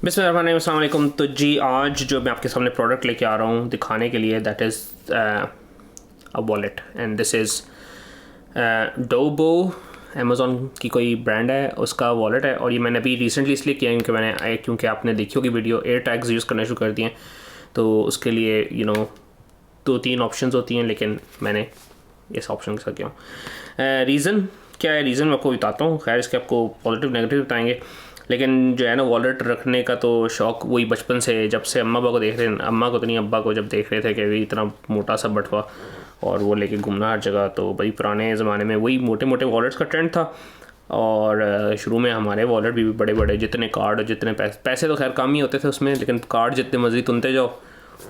बिस्मिल्लाहिर्रहमानिर्रहीम। तो जी आज जो मैं आपके सामने प्रोडक्ट लेके आ रहा हूँ दिखाने के लिए, that is a wallet and this is डोबो, Amazon की कोई ब्रांड है, उसका वॉलेट है। और ये मैंने अभी रिसेंटली इसलिए किया क्योंकि आपने देखी होगी वीडियो, एयर टैग्स यूज़ करना शुरू कर दिए हैं, तो उसके लिए 2-3 ऑप्शंस होती हैं, लेकिन मैंने इस ऑप्शन के साथ किया हूँ। रीज़न क्या है, रीज़न मैं आपको बताता हूँ। खैर इसके आपको पॉजिटिव नेगेटिव बताएंगे, लेकिन जो है ना वॉलेट रखने का तो शौक़ वही बचपन से, जब से अम्मा पापा को देख रहे हैं, अम्मा को तो नहीं अब्बा को जब देख रहे थे कि भी इतना मोटा सा बटवा और वो लेके घूमना हर जगह, तो भाई पुराने ज़माने में वही मोटे मोटे वॉलेट्स का ट्रेंड था। और शुरू में हमारे वॉलेट भी बड़े बड़े, जितने कार्ड और जितने पैसे तो खैर कम ही होते थे उसमें, लेकिन कार्ड जितने मर्जी तुनते जाओ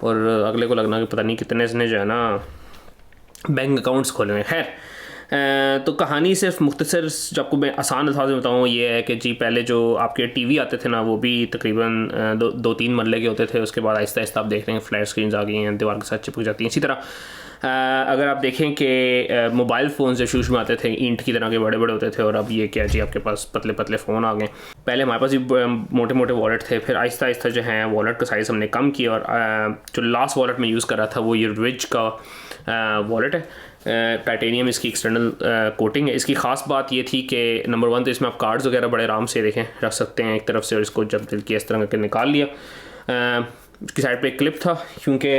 और अगले को लगना कि पता नहीं कितने इसने जो है ना बैंक अकाउंट्स खोले हुए। खैर तो कहानी सिर्फ मुख्तसर जो आपको मैं आसान अल्फाज में बताऊँ ये है कि जी पहले जो आपके टीवी आते थे ना, वो भी तकरीबन 2-3 मरले के होते थे। उसके बाद आहिस्ता आहिस्ता आप देख रहे हैं फ्लैट स्क्रीन्स आ गई हैं, दीवार के साथ चिपक जाती हैं। इसी तरह अगर आप देखें कि मोबाइल फ़ोन जो शुरू में आते थे ईंट की तरह के बड़े बड़े होते थे, और अब ये क्या जी आपके पास पतले पतले फ़ोन आ गए। पहले हमारे पास भी मोटे मोटे वॉलेट थे, फिर आहिस्ता आहिस्ता जो है वॉलेट का साइज़ हमने कम किया, और जो लास्ट वॉलेट में यूज़ कर रहा था वो ये रिज का वॉलेट है। टाइटेनियम इसकी एक्सटर्नल कोटिंग है। इसकी ख़ास बात ये थी कि नंबर 1 तो इसमें आप कार्ड्स वगैरह बड़े आराम से देखें रख सकते हैं एक तरफ से, और इसको जब दिल किया इस तरह करके निकाल लिया। इसकी साइड पे एक क्लिप था, क्योंकि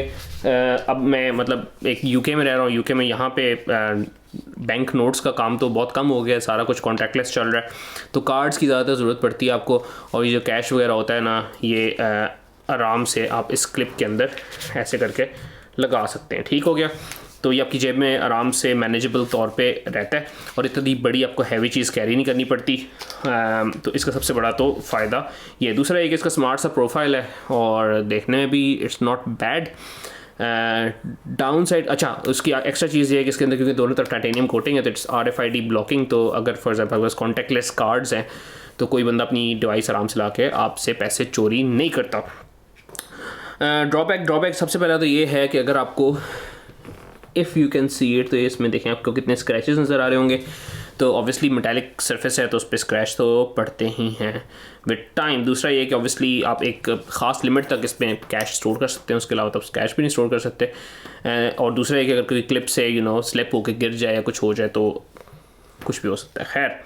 अब मैं मतलब एक यूके में रह रहा हूँ। यूके में यहाँ पे बैंक नोट्स का काम तो बहुत कम हो गया है, सारा कुछ कॉन्टैक्टलेस चल रहा है, तो कार्ड्स की ज़्यादातर ज़रूरत पड़ती है आपको। और ये जो कैश वगैरह होता है ना, ये आराम से आप इस क्लिप के अंदर ऐसे करके लगा सकते हैं। ठीक हो गया, तो ये आपकी जेब में आराम से मैनेजेबल तौर पे रहता है, और इतनी बड़ी आपको हैवी चीज़ कैरी नहीं करनी पड़ती। तो इसका सबसे बड़ा तो फ़ायदा ये। दूसरा एक इसका स्मार्ट सा प्रोफाइल है, और देखने में भी it's not bad. Down side, अच्छा उसकी एक्स्ट्रा चीज़ ये है कि इसके अंदर क्योंकि दोनों तरफ टाइटेनियम कोटिंग है, तो इट्स RFID ब्लॉकिंग। तो अगर फॉर एग्जाम्पल बस कॉन्टैक्टलेस कार्ड्स हैं, तो कोई बंदा अपनी डिवाइस आराम से ला के आपसे पैसे चोरी नहीं करता। ड्रॉबैक सबसे पहला तो ये है कि अगर आपको if you can see it, तो इसमें देखें आपको कितने स्क्रैचेस नज़र आ रहे होंगे। तो ऑब्वियसली मेटालिक सरफेस है, तो उस पर स्क्रैच तो पड़ते ही हैं विद टाइम। दूसरा ये कि ऑब्वियसली आप एक ख़ास लिमिट तक इसमें कैश स्टोर कर सकते हैं, उसके अलावा तो कैश भी नहीं स्टोर कर सकते। और दूसरा ये कि अगर कोई क्लिप से स्लिप होकर गिर जाए या कुछ हो जाए तो कुछ भी हो सकता है। खैर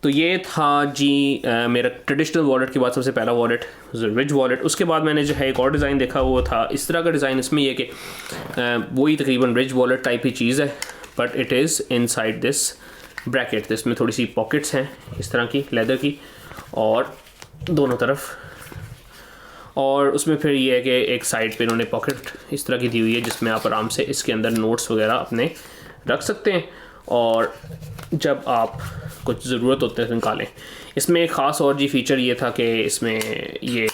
तो ये था जी मेरा ट्रेडिशनल वॉलेट के बाद सबसे पहला वॉलेट रिज वॉलेट। उसके बाद मैंने जो है एक और डिज़ाइन देखा, वो था इस तरह का डिज़ाइन। इसमें यह कि वही तकरीबन रिज वॉलेट टाइप ही चीज़ है, but it is inside this bracket. इसमें थोड़ी सी पॉकेट्स हैं इस तरह की लेदर की, और दोनों तरफ, और उसमें फिर ये है कि एक साइड पे इन्होंने पॉकेट इस तरह की दी हुई है, जिसमें आप आराम से इसके अंदर नोट्स वगैरह अपने रख सकते हैं, और जब आप कुछ ज़रूरत होते हैं निकालें। इसमें एक ख़ास और जी फीचर ये था कि इसमें ये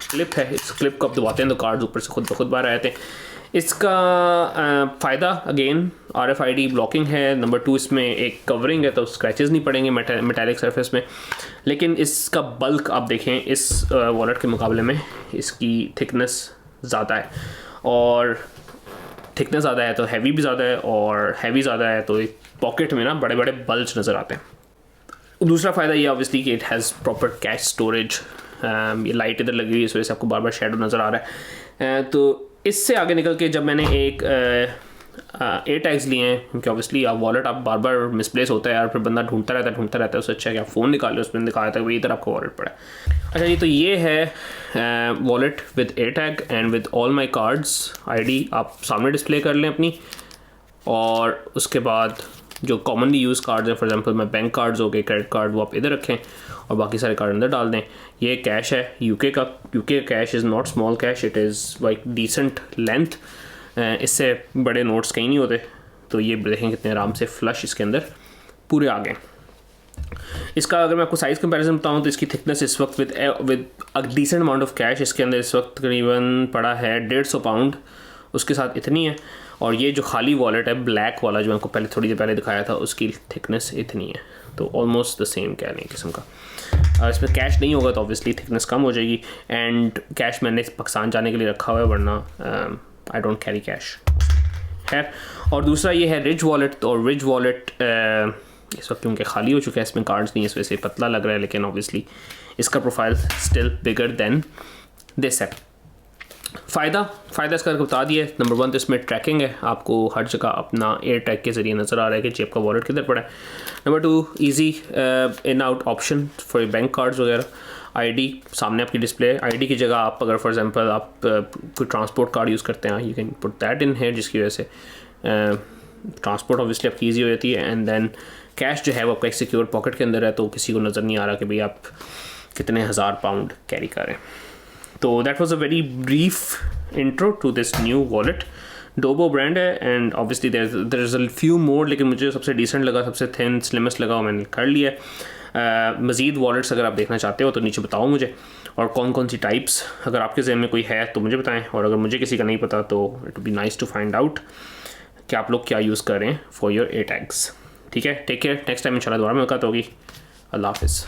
क्लिप है, इस क्लिप को आप दबाते हैं तो कार्ड्स ऊपर से खुद ब खुद बाहर आते हैं। इसका फ़ायदा अगेन RFID ब्लॉकिंग है। नंबर 2 इसमें एक कवरिंग है, तो स्क्रैचेस नहीं पड़ेंगे मेटालिक सरफेस में। लेकिन इसका बल्क आप देखें इस वॉलेट के मुकाबले में इसकी थिकनेस ज़्यादा है, और थिकनेस ज़्यादा है तो हैवी भी ज़्यादा है, और हैवी ज़्यादा है तो पॉकेट में ना बड़े बड़े बल्ज नज़र आते हैं। दूसरा फ़ायदा ये ऑब्वियसली कि it has proper cash storage. ये लाइट इधर लगी हुई है, इस वजह से आपको बार बार शेडो नज़र आ रहा है। तो इससे आगे निकल के जब मैंने एक एयर टैग्स लिए हैं, क्योंकि ऑब्वियसली आप वॉलेट आप बार बार मिसप्लेस होता है यार, फिर बंदा ढूंढता रहता है, उससे अच्छा है कि आप फ़ोन निकाले, उसमें दिखाया था वही इधर आपको वॉलेट पड़ा है। अच्छा जी, तो ये है wallet with air tag and with all my cards. ID आप सामने डिस्प्ले कर लें अपनी, और उसके बाद जो कॉमनली यूज़ कार्ड्स हैं, फॉर एग्जांपल मैं बैंक कार्ड्स हो गए, क्रेडिट कार्ड, वो आप इधर रखें और बाकी सारे कार्ड अंदर डाल दें। ये कैश है यूके का। UK cash is not small cash, it is like decent length. इससे बड़े नोट्स कहीं नहीं होते। तो ये देखें कितने आराम से फ्लश इसके अंदर पूरे आ गए। इसका अगर मैं आपको साइज़ कंपैरिजन बताऊँ तो इसकी थिकनेस इस वक्त with a decent amount of cash इसके अंदर इस वक्त तकरीबन पड़ा है 150 पाउंड, उसके साथ इतनी है। और ये जो खाली वॉलेट है ब्लैक वाला, जो आपको पहले थोड़ी देर पहले दिखाया था, उसकी थिकनेस इतनी है। तो ऑलमोस्ट द सेम कह लें किस्म का। इसमें कैश नहीं होगा तो ऑब्वियसली थिकनेस कम हो जाएगी, एंड कैश मैंने पाकिस्तान जाने के लिए रखा हुआ है, वरना आई डोंट कैरी कैश। खैर, और दूसरा ये है रिज वॉलेट। और रिज वॉलेट इस वक्त क्योंकि खाली हो चुका है, इसमें कार्ड्स नहीं है, इस वजह से पतला लग रहा है, लेकिन ऑब्वियसली इसका profile still bigger than this है। फ़ायदा इसका बता दिया। नंबर 1 तो इसमें ट्रैकिंग है, आपको हर जगह अपना एयर टैग के ज़रिए नज़र आ रहा है कि जी आपका वॉलेट किधर पड़ा है। Number 2 easy in out option for bank cards वगैरह। आईडी सामने आपकी डिस्प्ले, आईडी की जगह आप अगर फॉर एग्जांपल आप कोई ट्रांसपोर्ट कार्ड यूज़ करते हैं, you can put that in here, जिसकी वजह से ट्रांसपोर्ट ऑब्वियसली आपकी ईजी हो जाती है। एंड देन कैश जो है वो आपका एक सिक्योर पॉकेट के अंदर है, तो किसी को नज़र नहीं आ रहा कि भाई आप कितने हज़ार पाउंड कैरी कर रहे हैं। तो that was a very brief intro to this new wallet. Dobo brand है and obviously there is a few more, लेकिन मुझे सबसे डिसेंट लगा, सबसे थिन स्लिमेस्ट लगा, मैंने कर लिया। मज़ीद वॉलेट्स अगर आप देखना चाहते हो तो नीचे बताओ मुझे, और कौन कौन सी टाइप्स अगर आपके ज़हन में कोई है तो मुझे बताएं, और अगर मुझे किसी का नहीं पता तो it would be nice to find out कि आप लोग क्या यूज़ कर रहे हैं फॉर योर एयर टैग्स। ठीक है, टेक केयर, नेक्स्ट टाइम इंशाल्लाह दोबारा मुलाकात होगी। अल्लाह हाफ़िज़।